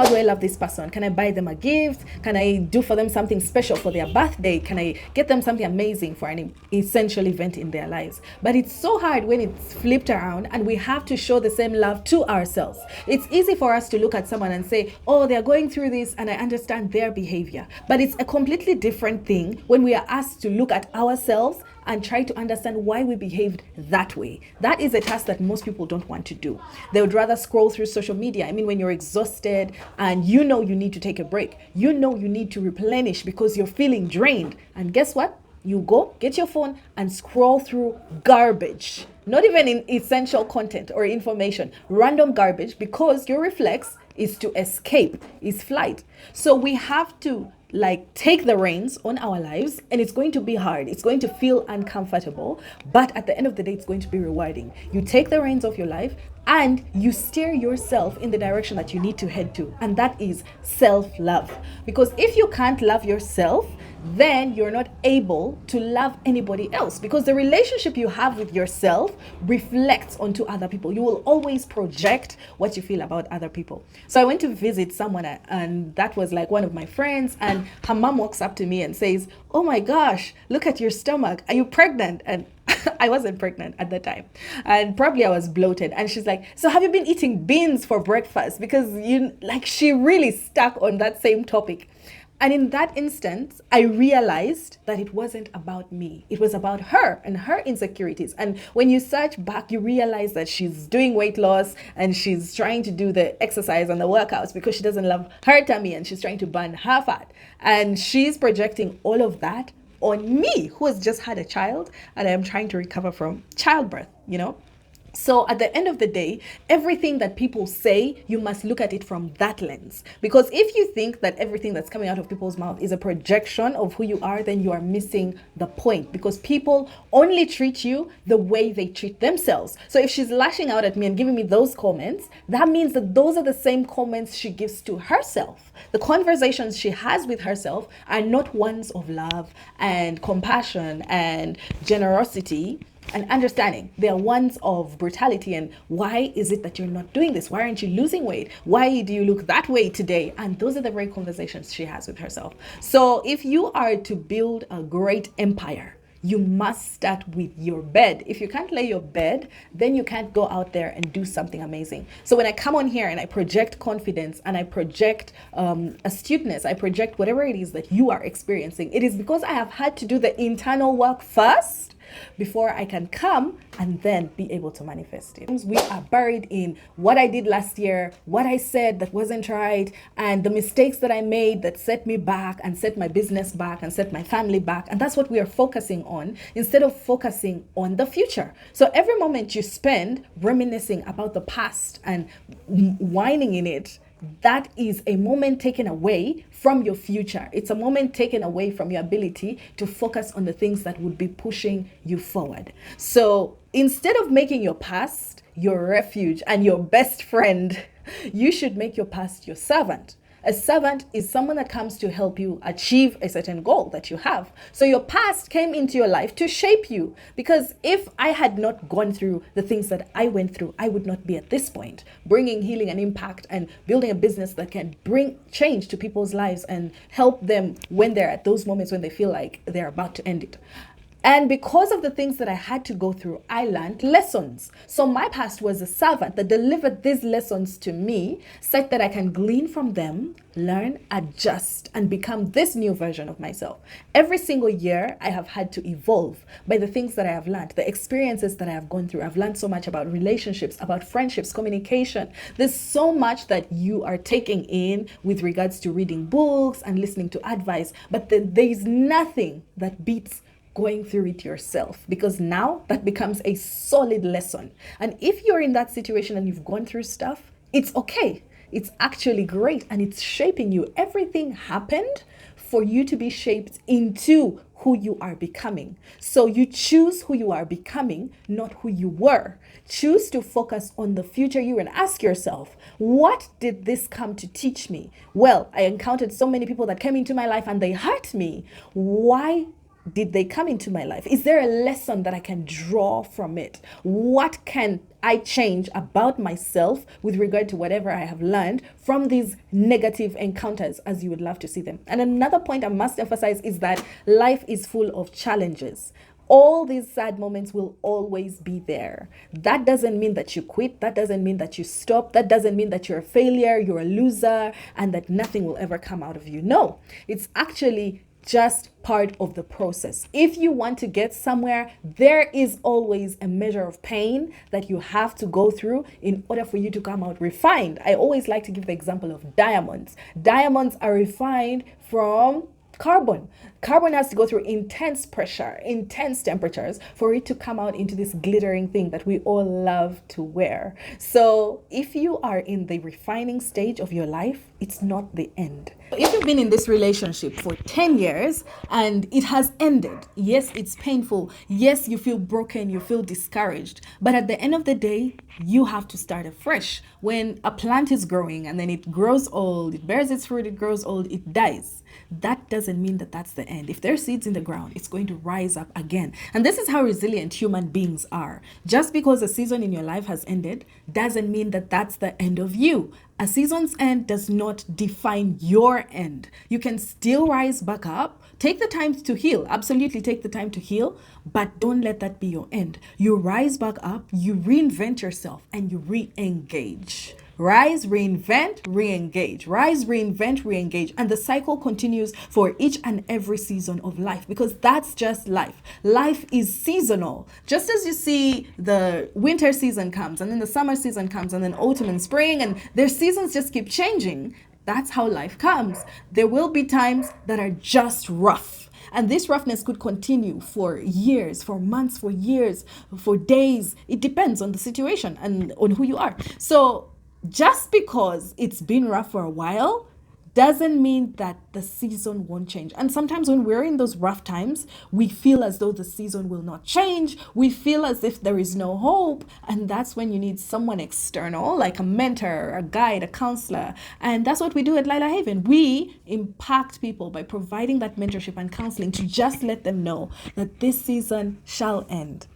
How do I love this person? Can I buy them a gift? Can I do for them something special for their birthday? Can I get them something amazing for an essential event in their lives? But it's so hard when it's flipped around and we have to show the same love to ourselves. It's easy for us to look at someone and say, oh, they're going through this and I understand their behavior. But it's a completely different thing when we are asked to look at ourselves and try to understand why we behaved that way. That is a task that most people don't want to do. They would rather scroll through social media. I mean, when you're exhausted and you know you need to take a break, you know you need to replenish because you're feeling drained. And guess what? You go, get your phone and scroll through garbage. Not even in essential content or information, random garbage, because your reflex is to escape, is flight. So we have to take the reins on our lives, and it's going to be hard. It's going to feel uncomfortable, but at the end of the day, it's going to be rewarding. You take the reins of your life and you steer yourself in the direction that you need to head to, and that is self-love. Because if you can't love yourself, then you're not able to love anybody else, because the relationship you have with yourself reflects onto other people. You will always project what you feel about other people. So I went to visit someone, and that was like one of my friends, and her mom walks up to me and says, oh my gosh, look at your stomach. Are you pregnant? And I wasn't pregnant at the time, and probably I was bloated. And she's like, so have you been eating beans for breakfast? Because she really stuck on that same topic. And in that instance, I realized that it wasn't about me. It was about her and her insecurities. And when you search back, you realize that she's doing weight loss and she's trying to do the exercise and the workouts because she doesn't love her tummy and she's trying to burn her fat. And she's projecting all of that on me, who has just had a child, and I am trying to recover from childbirth, So at the end of the day, everything that people say, you must look at it from that lens. Because if you think that everything that's coming out of people's mouth is a projection of who you are, then you are missing the point. Because people only treat you the way they treat themselves. So if she's lashing out at me and giving me those comments, that means that those are the same comments she gives to herself. The conversations she has with herself are not ones of love and compassion and generosity and understanding. They are ones of brutality. And why is it that you're not doing this? Why aren't you losing weight? Why do you look that way today? And those are the very conversations she has with herself. So if you are to build a great empire, you must start with your bed. If you can't lay your bed, then you can't go out there and do something amazing. So when I come on here and I project confidence and I project astuteness, I project whatever it is that you are experiencing, it is because I have had to do the internal work first before I can come and then be able to manifest it. We are buried in what I did last year, what I said that wasn't right, and the mistakes that I made that set me back and set my business back and set my family back. And that's what we are focusing on instead of focusing on the future. So every moment you spend reminiscing about the past and whining in it, that is a moment taken away from your future. It's a moment taken away from your ability to focus on the things that would be pushing you forward. So instead of making your past your refuge and your best friend, you should make your past your servant. A servant is someone that comes to help you achieve a certain goal that you have. So your past came into your life to shape you, because if I had not gone through the things that I went through, I would not be at this point, bringing healing and impact and building a business that can bring change to people's lives and help them when they're at those moments when they feel like they're about to end it. And because of the things that I had to go through, I learned lessons. So my past was a servant that delivered these lessons to me such that I can glean from them, learn, adjust, and become this new version of myself. Every single year, I have had to evolve by the things that I have learned, the experiences that I have gone through. I've learned so much about relationships, about friendships, communication. There's so much that you are taking in with regards to reading books and listening to advice, but there's nothing that beats going through it yourself, because now that becomes a solid lesson. And if you're in that situation and you've gone through stuff, it's okay. It's actually great and it's shaping you. Everything happened for you to be shaped into who you are becoming. So you choose who you are becoming, not who you were. Choose to focus on the future you and ask yourself, what did this come to teach me? Well, I encountered so many people that came into my life and they hurt me. Why did they come into my life? Is there a lesson that I can draw from it? What can I change about myself with regard to whatever I have learned from these negative encounters as you would love to see them? And another point I must emphasize is that life is full of challenges. All these sad moments will always be there. That doesn't mean that you quit. That doesn't mean that you stop. That doesn't mean that you're a failure, you're a loser, and that nothing will ever come out of you. No, it's actually just part of the process. If you want to get somewhere, there is always a measure of pain that you have to go through in order for you to come out refined. I always like to give the example of diamonds. Diamonds are refined from carbon. Carbon has to go through intense pressure, intense temperatures for it to come out into this glittering thing that we all love to wear. So if you are in the refining stage of your life, it's not the end. If you've been in this relationship for 10 years and it has ended, yes, it's painful. Yes, you feel broken, you feel discouraged. But at the end of the day, you have to start afresh. When a plant is growing and then it grows old, it bears its fruit, it grows old, it dies. That doesn't mean that that's the end. If there's seeds in the ground, it's going to rise up again. And this is how resilient human beings are. Just because a season in your life has ended doesn't mean that that's the end of you. A season's end does not define your end. You can still rise back up. Take the time to heal. Absolutely take the time to heal, but don't let that be your end. You rise back up, you reinvent yourself, and you re-engage. Rise, reinvent, re-engage. Rise, reinvent, re-engage. And the cycle continues for each and every season of life, because that's just life. Life is seasonal. Just as you see the winter season comes, and then the summer season comes, and then autumn and spring, and their seasons just keep changing. That's how life comes. There will be times that are just rough. And this roughness could continue for years, for months, for years, for days. It depends on the situation and on who you are. So just because it's been rough for a while doesn't mean that the season won't change. And sometimes when we're in those rough times, we feel as though the season will not change. We feel as if there is no hope. And that's when you need someone external, like a mentor, a guide, a counselor. And that's what we do at Lila Haven. We impact people by providing that mentorship and counseling to just let them know that this season shall end.